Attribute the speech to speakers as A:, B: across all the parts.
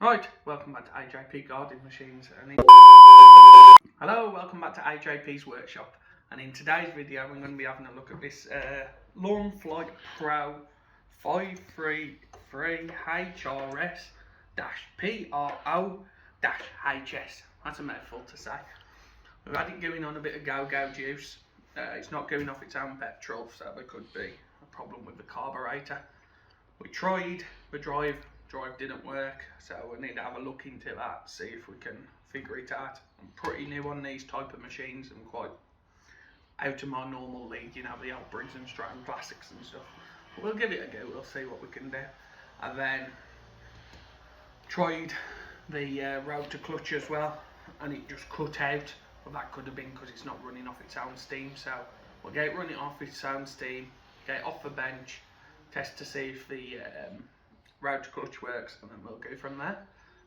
A: Right, welcome back to AJP Gardening Machines. Hello, welcome back to AJP's workshop. And in today's video, we're going to be having a look at this Lawnflite Pro 533HRS-PRO-HS. That's a mouthful to say. We've had it going on a bit of go-go juice. It's not going off its own petrol, so there could be a problem with the carburetor. We tried the drive didn't work, so we need to have a look into that, see if we can figure it out. I'm pretty new on these type of machines. I'm quite out of my normal league, you know, the old Briggs and Stratton classics and stuff. But we'll give it a go, we'll see what we can do. And then tried the rotor clutch as well, and it just cut out. Well, that could have been because it's not running off its own steam, so we'll get it running off its own steam, get it off the bench, test to see if the rotor clutch works, and then we'll go from there.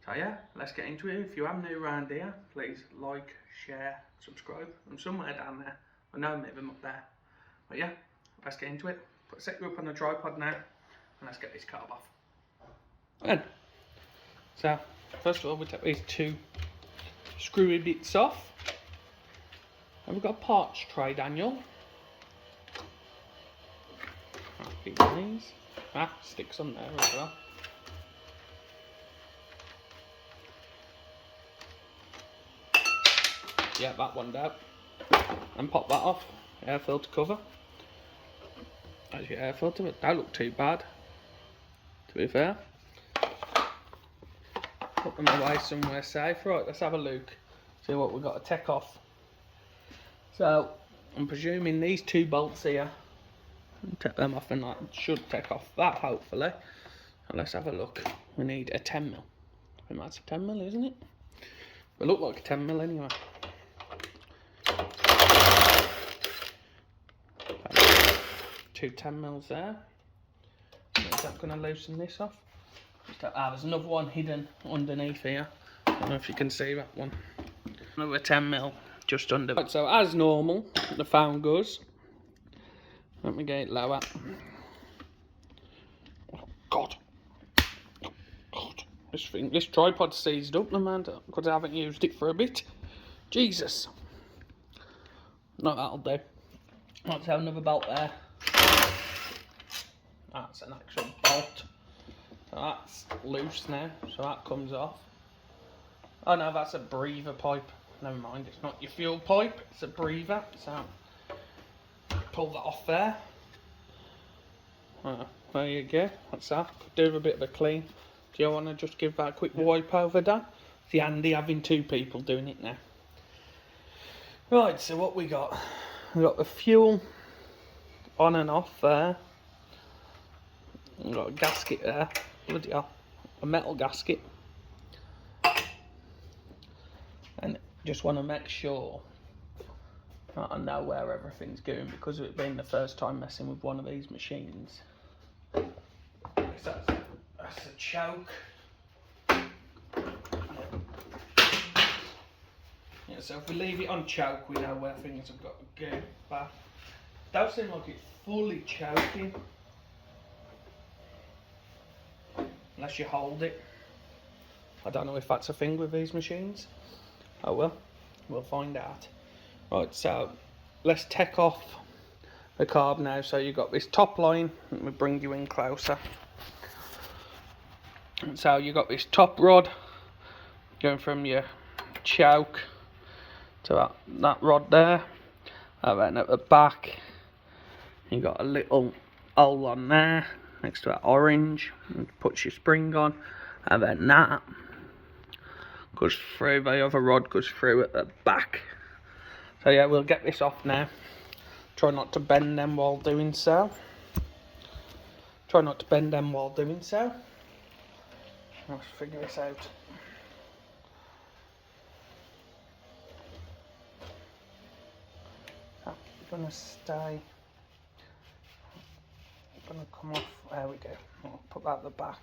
A: So yeah, let's get into it. If you are new around here, please like, share, subscribe. I'm somewhere down there. I know maybe I'm up there. But yeah, let's get into it. Set you up on a tripod now, and let's get this carb off. Good. So, first of all, we take these two screwy bits off. And we've got a parts tray, Daniel. Keep these. Sticks on there as well. Yeah, that one down. And pop that off. Air filter cover. That's your air filter, but don't look too bad, to be fair. Put them away somewhere safe. Right, let's have a look. See what we've got to take off. So, I'm presuming these two bolts here, take them off, and that should take off that, hopefully. And let's have a look. We need a 10mm. I think that's a 10mm, isn't it? It look like a 10mm anyway. Two 10mm there. Is that going to loosen this off? There's another one hidden underneath here. I don't know if you can see that one. Another 10mm just under. Right, so as normal, the phone goes. Let me get it lower. Oh God. God. This tripod's seized up, man, because I haven't used it for a bit. Jesus. No, that'll do. Let's have another bolt there. That's an actual bolt. So that's loose now, so that comes off. Oh no, that's a breather pipe. Never mind, it's not your fuel pipe, it's a breather. So pull that off there. There you go, that's that. Could do with a bit of a clean. Do you want to just give that a quick wipe over, Dan? It's handy having two people doing it now. Right, so what we got? We got the fuel on and off there. We've got a gasket there. Bloody hell. A metal gasket. And just want to make sure that I know where everything's going, because of it being the first time messing with one of these machines. That's a choke. Yeah, so if we leave it on choke, we know where things have got to go. But it don't seem like it's fully choking, unless you hold it. I don't know if that's a thing with these machines. Oh well, we'll find out. Right, so let's take off the carb now. So you've got this top line, let me bring you in closer. So you've got this top rod going from your choke to that rod there, and then at the back you've got a little hole on there next to that orange, and puts your spring on, and then that goes through, the other rod goes through at the back. So yeah, we'll get this off now. Try not to bend them while doing so. Let's figure this out. That's gonna stay. Gonna come off. There we go. I'll put that at the back.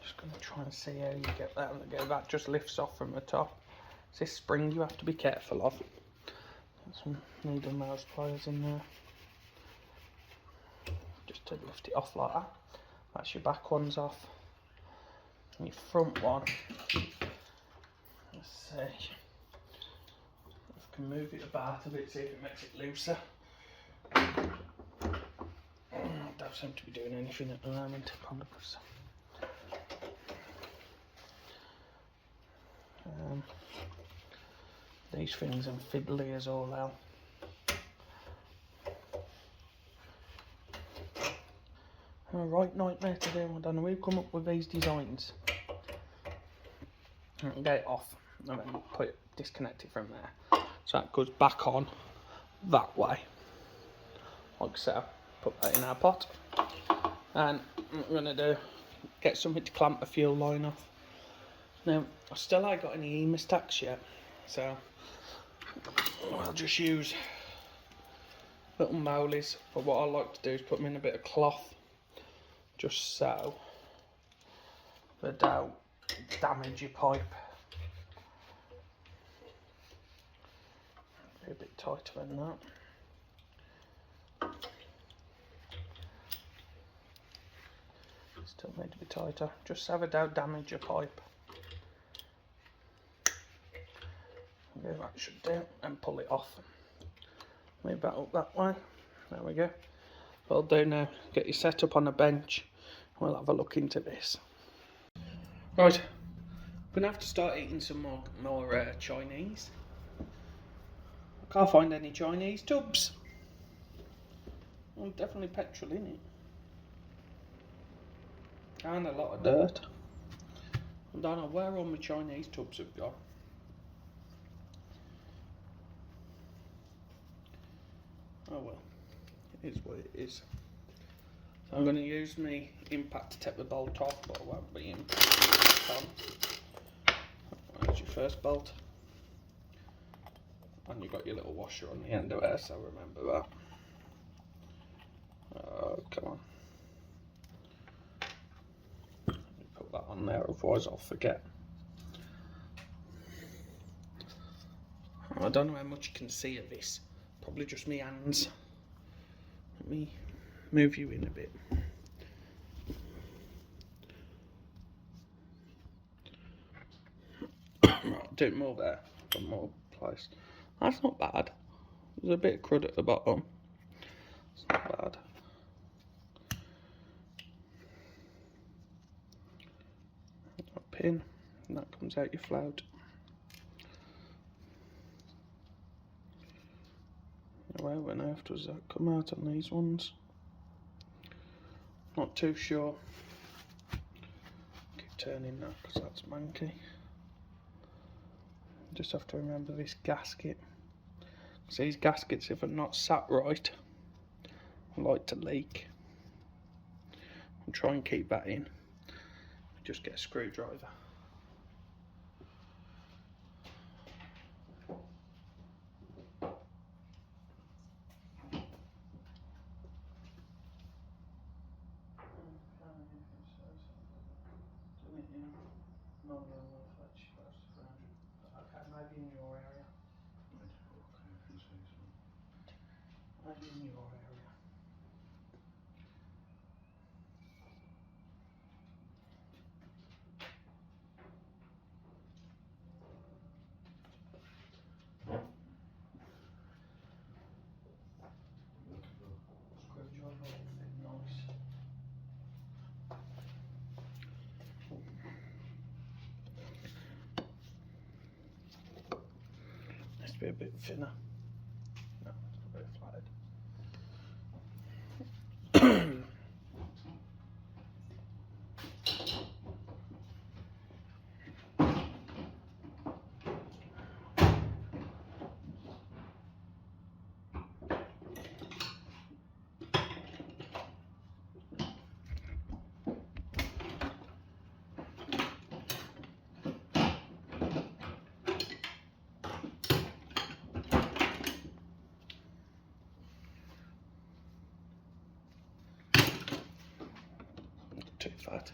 A: Just gonna try and see how you get that. Okay, that just lifts off from the top. It's this spring you have to be careful of. Got some needle mouse pliers in there, just to lift it off like that. That's your back ones off. And your front one, let's see, I can move it about a bit, see if it makes it looser. Don't seem to be doing anything at the moment. These things and fiddly as all hell. A right nightmare to do. I don't know who come up with these designs. I can get it off and then disconnect it from there. So that goes back on that way. Like so. Put that in our pot. And what we're going to do, get something to clamp the fuel line off. Now, I still ain't got any hemostacks yet. So I'll just use little moulies. But what I like to do is put them in a bit of cloth. Just so they don't damage your pipe. Be a bit tighter than that. Still need to be tighter, just so they don't damage your pipe. Yeah, that should do, and pull it off. Move that up that way. There we go. What I'll do now, get you set up on a bench. We'll have a look into this. Right, we're gonna have to start eating some more Chinese. I can't find any Chinese tubs. Well, definitely petrol in it. And a lot of dirt. I don't know where all my Chinese tubs have gone. Oh well, it is what it is. So I'm going to use my impact to take the bolt off, but I won't be impact on. That's your first bolt. And you've got your little washer on the end of there, so remember that. Oh, come on. Put that on there, otherwise I'll forget. I don't know how much you can see of this. Probably just my hands. Let me move you in a bit. Right, do more there. Got more place. That's not bad. There's a bit of crud at the bottom. It's not bad. A pin, and that comes out your float. Where on earth does that come out on these ones? Not too sure. Keep turning that because that's manky. Just have to remember this gasket. So these gaskets, if they're not sat right, like to leak. I'll try and keep that in. Just get a screwdriver. Okay, maybe in your area. Maybe in your area. Screwdriver will fit nice. Needs to be a bit thinner. No, it's a bit flatted. Too fat.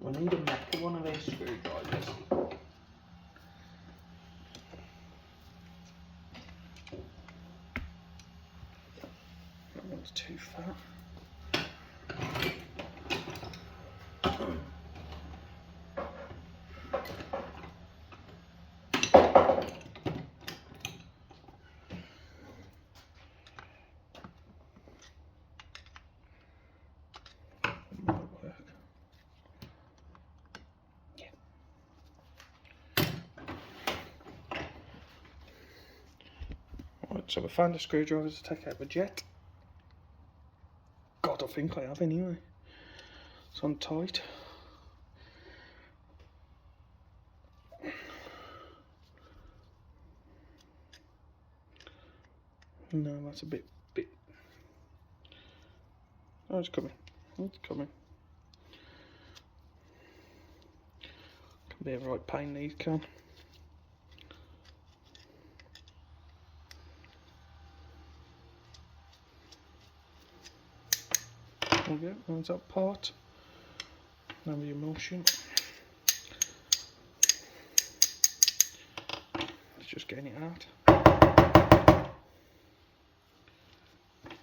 A: We need a metal one of these screwdrivers. That's too fat. So we found a screwdriver to take out the jet. God, I think I have anyway. It's on tight. No, that's a bit. Oh, it's coming. It's coming. Can be a right pain, these can. There we go, there's that part. Now the emulsion. It's just getting it out.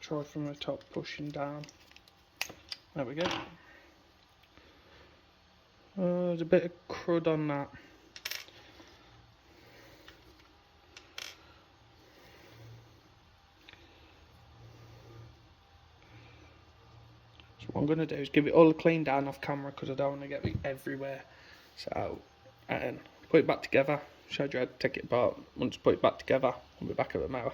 A: Try from the top, pushing down. There we go. There's a bit of crud on that. So what I'm going to do is give it all a clean down off camera because I don't want to get it everywhere. So, and put it back together. Showed you how to take it apart. Once put it back together, I'll be back at the mower.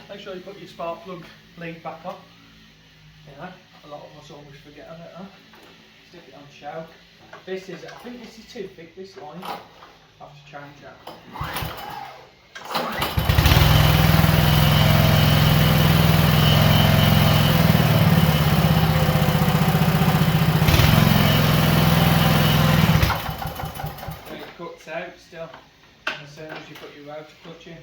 A: Make sure you put your spark plug lead back on. Yeah, a lot of us always forget about that. Stick it on show. This is, I think this is too thick, this line. I'll have to change that. It cuts out still as soon as you put your router clutch in.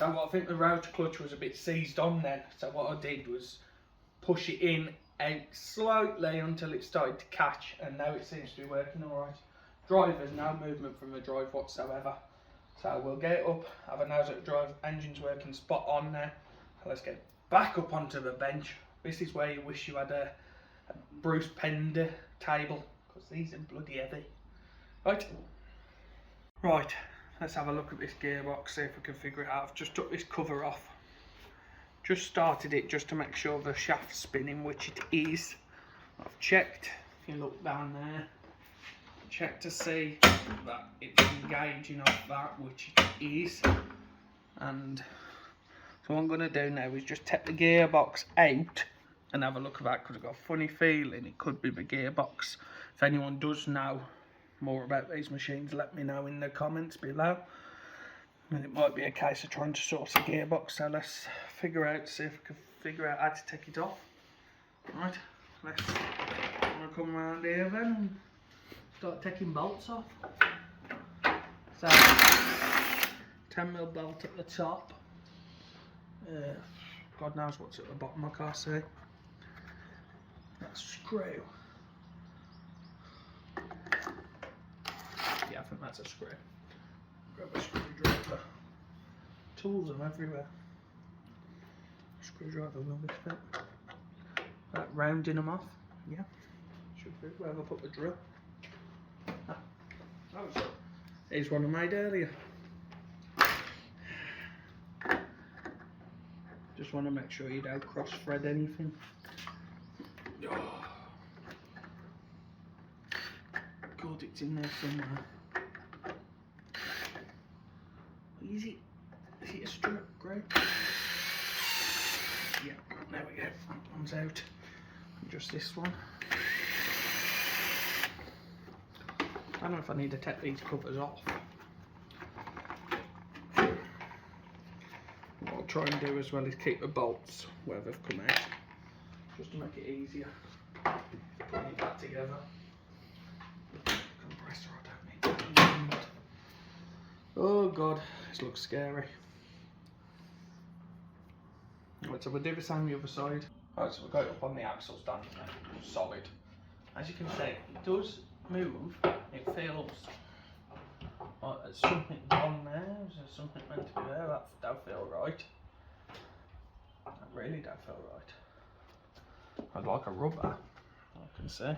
A: I think the router clutch was a bit seized on then, so what I did was push it in out slightly until it started to catch, and now it seems to be working alright. Driver's no movement from the drive whatsoever, so we'll get it up, have a nose at the drive, engine's working spot on now. Let's get back up onto the bench. This is where you wish you had a Bruce Pender table, because these are bloody heavy. Right, let's have a look at this gearbox, see if we can figure it out. I've just took this cover off. Just started it just to make sure the shaft's spinning, which it is. I've checked, if you look down there, check to see that it's engaging off that, which it is. And so what I'm going to do now is just take the gearbox out and have a look at that, because I've got a funny feeling it could be the gearbox. If anyone does know more about these machines, let me know in the comments below. And it might be a case of trying to source a gearbox, so let's figure out, see if we can figure out how to take it off. Right, I'm gonna come around here then and start taking bolts off. So, 10mm bolt at the top. God knows what's at the bottom, I can't see. That screw. Yeah, I think that's a screw. Grab a screwdriver. Tools are everywhere. Screwdriver will be fit. Right, rounding them off. Yeah, should be. Where have I put the drill? Ah, oh, here's one I made earlier. Just want to make sure you don't cross thread anything. Oh. God, it's in there somewhere. Is it a strip, Greg? Yeah, there we go. That one's out. And just this one. I don't know if I need to take these covers off. What I'll try and do as well is keep the bolts where they've come out, just to make it easier putting it back together. Compressor, I don't need to. Oh god, this looks scary. Right, so we'll do the same on the other side. Right, so we've got it up on the axle stand now, solid. As you can see, it does move, it feels like there's something on there, is there something meant to be there? That don't feel right. That really don't feel right. I'd like a rubber, I can see.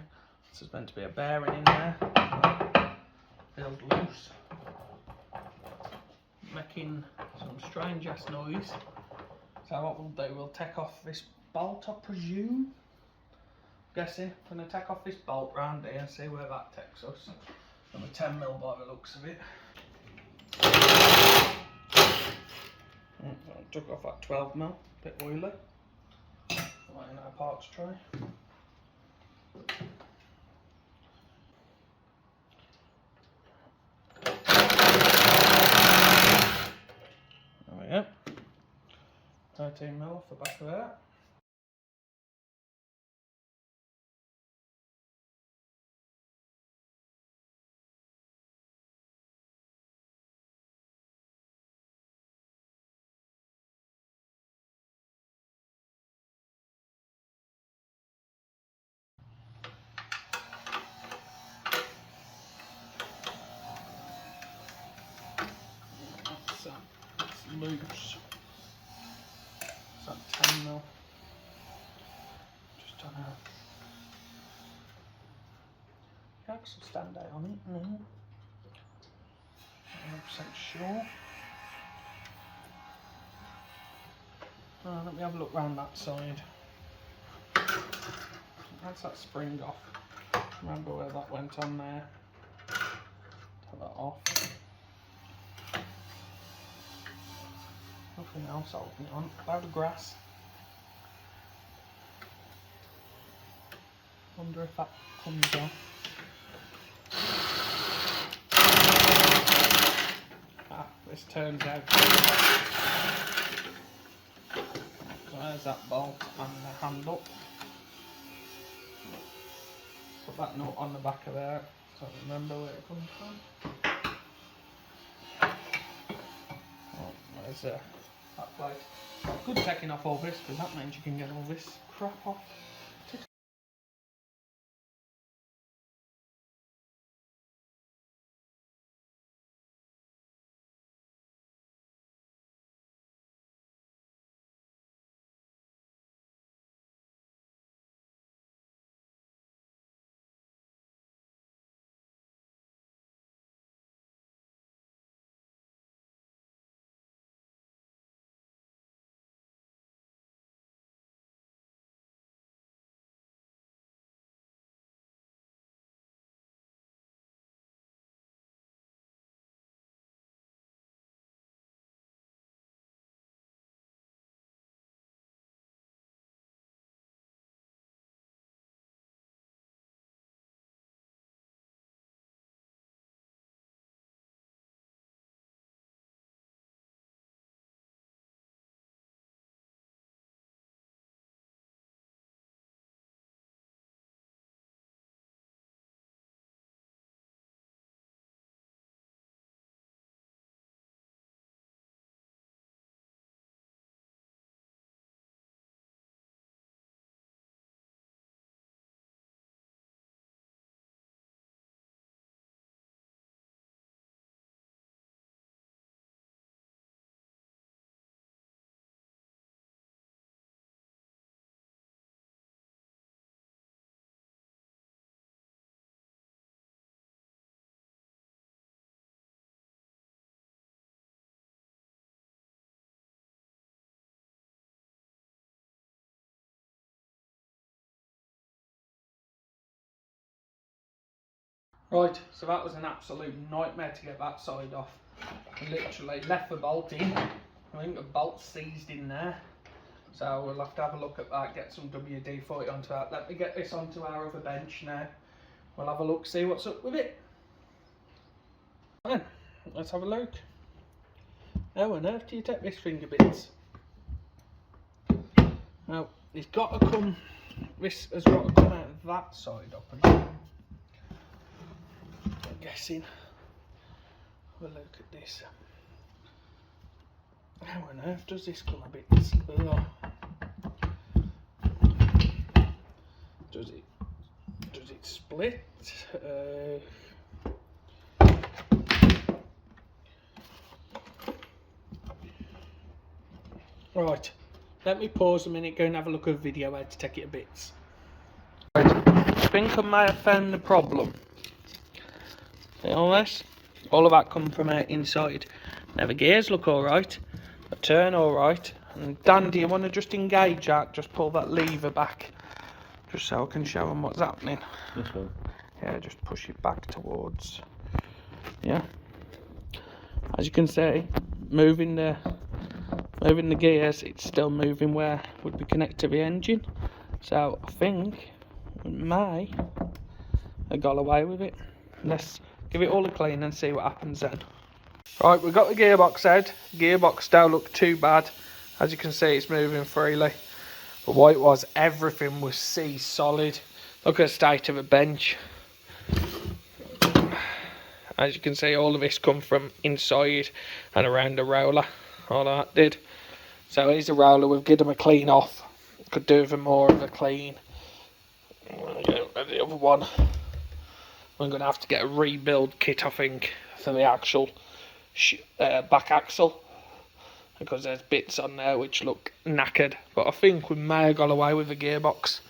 A: This is meant to be a bearing in there. Feels loose. Making some strange ass noise. So what we'll do, we'll take off this bolt, I presume. Guessing, I'm going to take off this bolt round here and see where that takes us. I'm a 10mm by the looks of it. I took off that 12mm, bit oily. Right in our parts tray. There we go. 13mm off the back of that. That's loose. It's that 10mm. Just on a axle stand out on it. 100% sure. Let me have a look round that side. That's that spring off. Remember where that went on there. Take that off. Nothing else holding it on. About the grass. Wonder if that comes off. Ah, this turns out. So there's that bolt and the handle. Put that nut on the back of there, so I remember where it comes from. Oh, there's that plate. Good taking off all this, because that means you can get all this crap off. Right, so that was an absolute nightmare to get that side off. I literally left the bolt in. I think the bolt's seized in there. So we'll have to have a look at that, get some WD-40 onto that. Let me get this onto our other bench now. We'll have a look, see what's up with it. Then, let's have a look. How on earth do you take this finger bits? Now, it's got to come, this has got to come out of that side up and down. I'm guessing. Have a look at this. How on earth does this come a bit? Oh. Does it split? Right, let me pause a minute, go and have a look at a video how to take it to bits. Right, I think I may have found the problem. See all this? All of that come from out inside. Now the gears look alright, the turn alright, and Dan, do you want to just engage that? Just pull that lever back, just so I can show them what's happening.
B: This one?
A: Yeah, just push it back towards, yeah. As you can see, moving the gears, it's still moving where would be connected to the engine. So I think we may have got away with it. Let's give it all a clean and see what happens then. Right, we've got the gearbox out. Gearbox don't look too bad. As you can see, it's moving freely. But what it was, everything was solid. Look at the state of the bench. As you can see, all of this come from inside and around the roller. All that did. So here's the roller. We've given them a clean off. Could do with more of a clean. The other one, I'm going to have to get a rebuild kit, I think, for the actual back axle, because there's bits on there which look knackered. But I think we may have got away with the gearbox.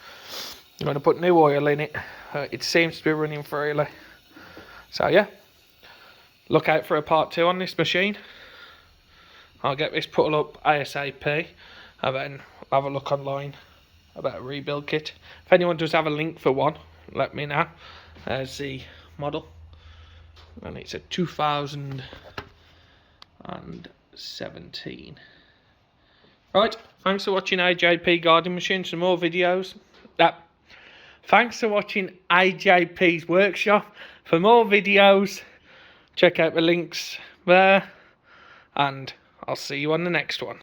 A: I'm going to put new oil in it. It seems to be running freely. So yeah, look out for a part 2 on this machine. I'll get this put up ASAP, and then have a look online about a rebuild kit. If anyone does have a link for one, let me know. There's the model, and it's a 2017. Right, thanks for watching AJP Garden Machine. Some more videos. Thanks for watching AJP's Workshop. For more videos, check out the links there, and I'll see you on the next one.